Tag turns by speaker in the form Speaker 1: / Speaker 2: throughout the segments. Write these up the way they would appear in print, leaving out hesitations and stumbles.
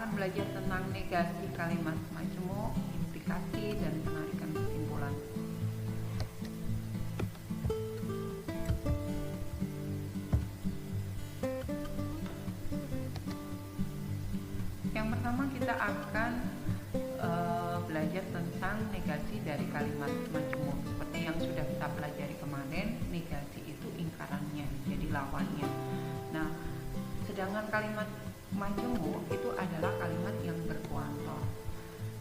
Speaker 1: akan belajar tentang negasi kalimat majemuk, implikasi, dan penarikan kesimpulan. Yang pertama kita akan belajar tentang negasi dari kalimat majemuk. Seperti yang sudah kita pelajari kemarin, negasi itu ingkarannya, jadi lawannya. Nah, sedangkan kalimat majemuk itu adalah kalimat yang berkuantor.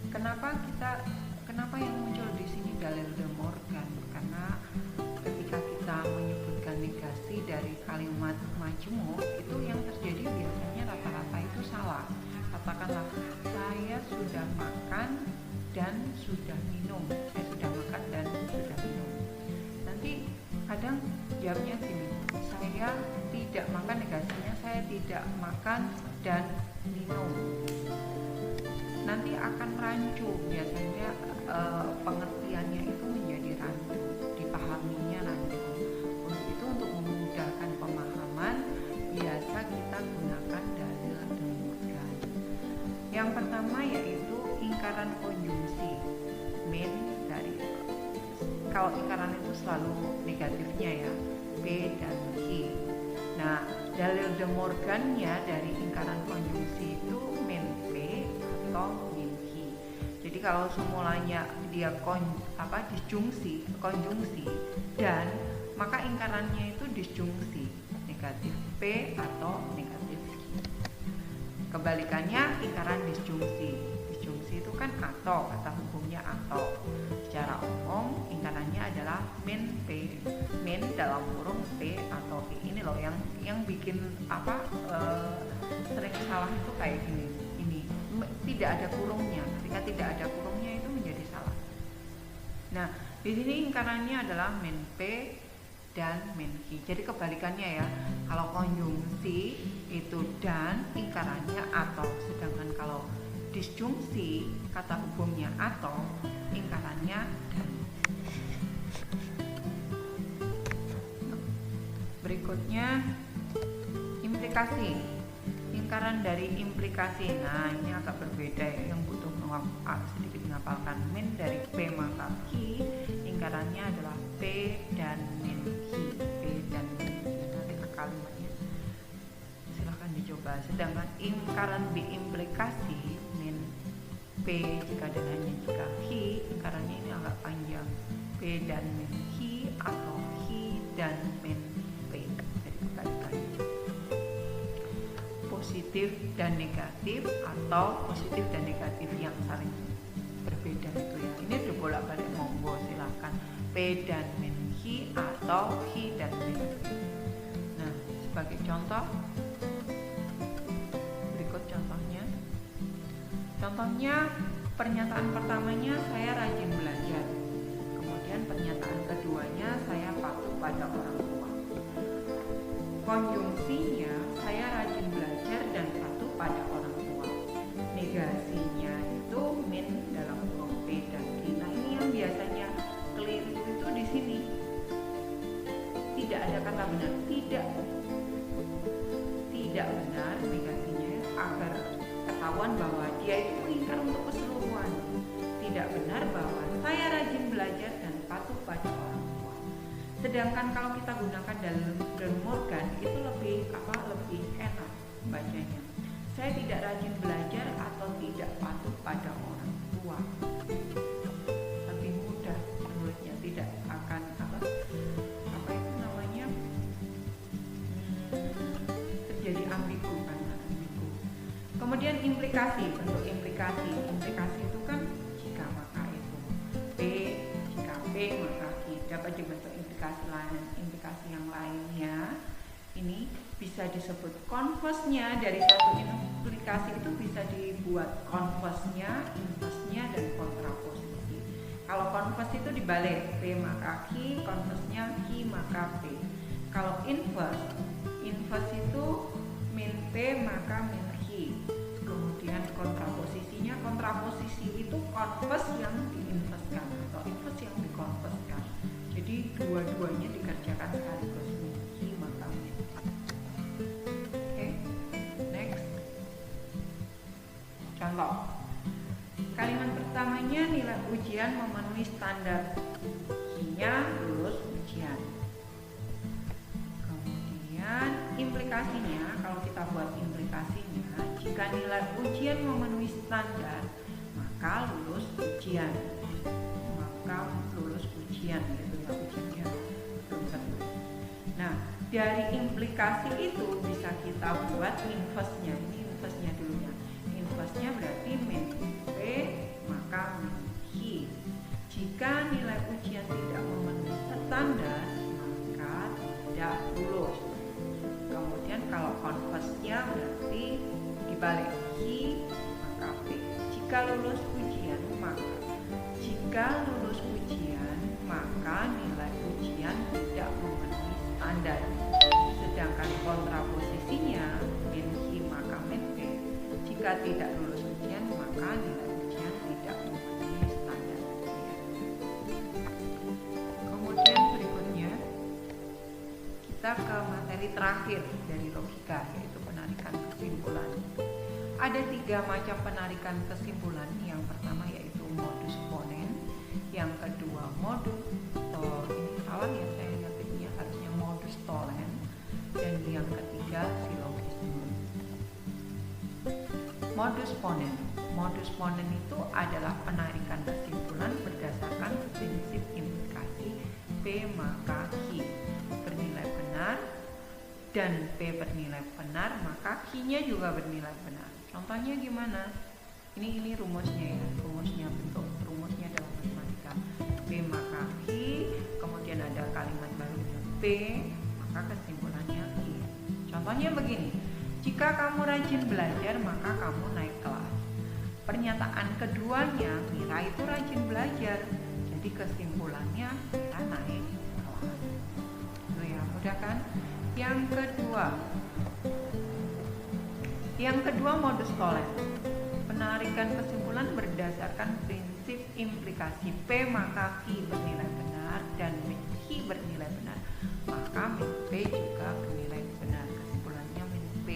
Speaker 1: Kenapa yang muncul di sini dalil De Morgan? Karena ketika kita menyebutkan negasi dari kalimat majemuk, itu yang terjadi biasanya rata-rata itu salah. Katakanlah, saya sudah makan dan sudah minum. Saya sudah makan dan sudah minum. Nanti kadang jawabnya gini, saya tidak makan, negasinya saya tidak makan dan minum. Nanti akan rancu, biasanya pengertiannya itu menjadi rancu, dipahaminya rancu. Itu untuk memudahkan pemahaman, biasa kita gunakan dalil De Morgan. Yang pertama yaitu ingkaran konjungsi, min dari, kalau ingkaran itu selalu negatifnya ya, P dan H. Nah, dalil De Morgannya dari ingkaran konjungsi itu min P atau min H. Jadi kalau semulanya dia disjungsi, konjungsi dan, maka ingkarannya itu disjungsi, negatif P atau negatif H. Kebalikannya ingkaran disjungsi. Disjungsi itu kan atau, kata hukumnya atau. Secara umum ingkarannya adalah min P, min dalam kurung P atau P. Ini loh yang bikin sering salah itu kayak gini. Ini tidak ada kurungnya. Ketika tidak ada kurungnya itu menjadi salah. Nah, di sini ingkarannya adalah min P dan min H. Jadi kebalikannya ya. Kalau konjungsi itu dan, ingkarannya atau. Sedangkan kalau disjungsi, kata hukumnya atau, ingkarannya dan. Berikutnya implikasi. Ingkaran dari implikasi. Nah, ini agak berbeda ya, yang butuh sedikit menghafalkan. Min dari P maka Q, ingkarannya adalah P dan min Q. P dan min Q. Nanti ke kalimatnya silahkan dicoba. Sedangkan ingkaran diimplikasi, min P jika dan hanya jika Q, ingkarannya ini agak panjang, P dan min Q atau Q dan min P. Jadi kebalikannya. Positif dan negatif atau positif dan negatif yang saling berbeda itu ya. Ini dibolak-balik, monggo silahkan. P dan min Q atau Q dan min P. Nah, sebagai contoh, berikut contohnya. Contohnya, pernyataan pertamanya saya rajin belajar. Kemudian pernyataan keduanya saya patuh pada orang tua. Konjungsinya saya rajin belajar dan patuh pada orang tua. Negasinya itu min dalam kurung P dan Q. Nah, ini yang biasanya keliru itu di sini. Tidak ada kata benar, tidak benar negasinya, agar ketahuan bahwa dia itu mengingkar untuk keseluruhan. Tidak benar bahwa saya rajin belajar dan patuh pada orang tua. Sedangkan kalau kita gunakan dalil De Morgan itu lebih enak bacanya. Saya tidak rajin belajar atau tidak patuh pada orang tua. Lebih mudah menurutnya, tidak akan terjadi ambigu karena ambigu. Kemudian implikasi, bentuk implikasi. Implikasi itu kan jika maka itu. P, jika P maka Q. Dapat dibentuk implikasi lain, implikasi yang lainnya. Ini bisa disebut converse-nya dari satu implikasi itu bisa dibuat converse-nya, inverse-nya, dan kontraposisi. Kalau converse itu dibalik, P maka Q, converse-nya Q maka P. Kalau inverse itu min P maka min Q. Kemudian kontraposisinya, kontraposisi itu converse yang diinverskan atau inverse yang dikonverskan. Jadi dua-duanya dikerjakan sekaligus, min Q maka min. Oke, next. Contoh, kalimat pertamanya nilai ujian memenuhi standar, Q-nya lulus ujian. Kemudian implikasinya, kalau kita buat implikasinya, jika nilai ujian memenuhi standar, maka lulus ujian. Maka lulus ujian gitu ya, ujiannya belum tentu. Nah, dari implikasi itu bisa kita buat inverse-nya. Ini inverse-nya dulu ya. Inverse-nya berarti min P maka min Q. Jika nilai ujian tidak memenuhi standar, maka tidak lulus. Kemudian kalau converse-nya berarti dibalik, Q maka P. Jika lulus ujian maka nilai ujian tidak memenuhi standar. Sedangkan kontraposisinya min Q maka min P. Jika tidak lulus ujian maka nilai ujian tidak memenuhi standar. Kemudian berikutnya kita ke materi terakhir dari logika, yaitu penarikan kesimpulan. Ada 3 macam penarikan kesimpulan. Yang pertama yaitu modus ponen, yang kedua modus ini salah ya, saya ngetiknya harusnya modus tolen, dan yang ketiga silogisme. Modus ponen itu adalah penarikan kesimpulan berdasarkan prinsip implikasi P maka Q bernilai benar, dan P bernilai benar maka Q-nya juga bernilai benar. Contohnya gimana? Ini rumusnya ya, bentuk rumusnya dalam matematika. P maka Q, kemudian ada kalimat barunya P, maka kesimpulannya Q. Contohnya begini, jika kamu rajin belajar maka kamu naik kelas. Pernyataan keduanya, Mira itu rajin belajar, jadi kesimpulannya Mira naik kelas. Itu ya, mudah kan? Yang kedua modus tolen. Penarikan kesimpulan berdasarkan prinsip implikasi P maka Q bernilai benar dan min Q bernilai benar, maka min P juga bernilai benar. Kesimpulannya min P.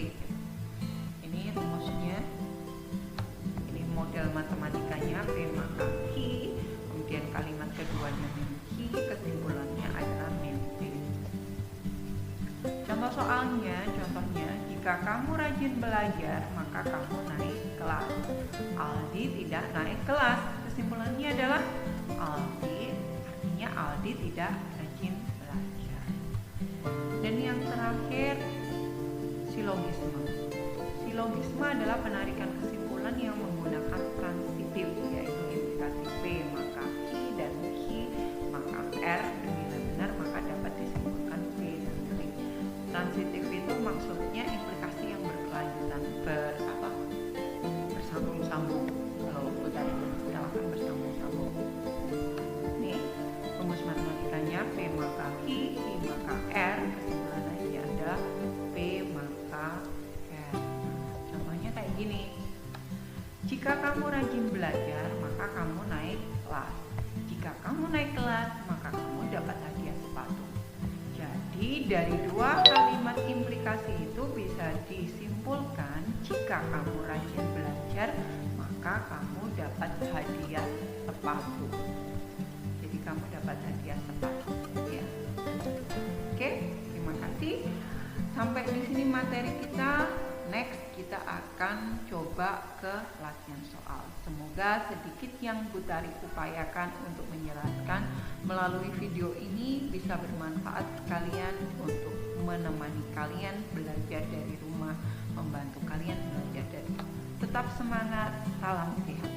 Speaker 1: Ini rumusnya, ini model matematikanya P maka Q, kemudian kalimat keduanya min Q, kesimpulannya adalah min P. Contohnya, jika kamu rajin belajar maka kamu naik kelas. Aldi tidak naik kelas. Kesimpulannya adalah Aldi tidak rajin belajar. Dan yang terakhir silogisme. Silogisme adalah penarikan kesimpulan yang menggunakan transitif, yaitu implikasi P maka Q dan Q maka R bernilai benar maka dapat disimpulkan P dan Q. Transitif itu maksudnya implikasi yang berkelanjutan, bersambung-sambung. Kalau kita istilahkan bersambung-sambung. Nih rumus matematikanya P maka Q maka R, kesimpulannya ada P maka R. Contohnya kayak gini, jika kamu rajin belajar maka kamu naik kelas. Jika kamu naik kelas maka kamu dapat hadiah sepatu. Jadi dari 2 kalimat implikasi itu bisa disimpulkan, jika kamu rajin belajar maka kamu dapat hadiah sepatu. Jadi kamu dapat hadiah sepatu ya. Oke, terima kasih. Sampai di sini materi kita. Next kita akan coba ke latihan soal. Semoga sedikit yang Bu Tari upayakan untuk menjelaskan melalui video ini bisa bermanfaat kalian untuk menemani kalian belajar dari rumah, membantu kalian belajar dari rumah. Tetap semangat, salam sehat.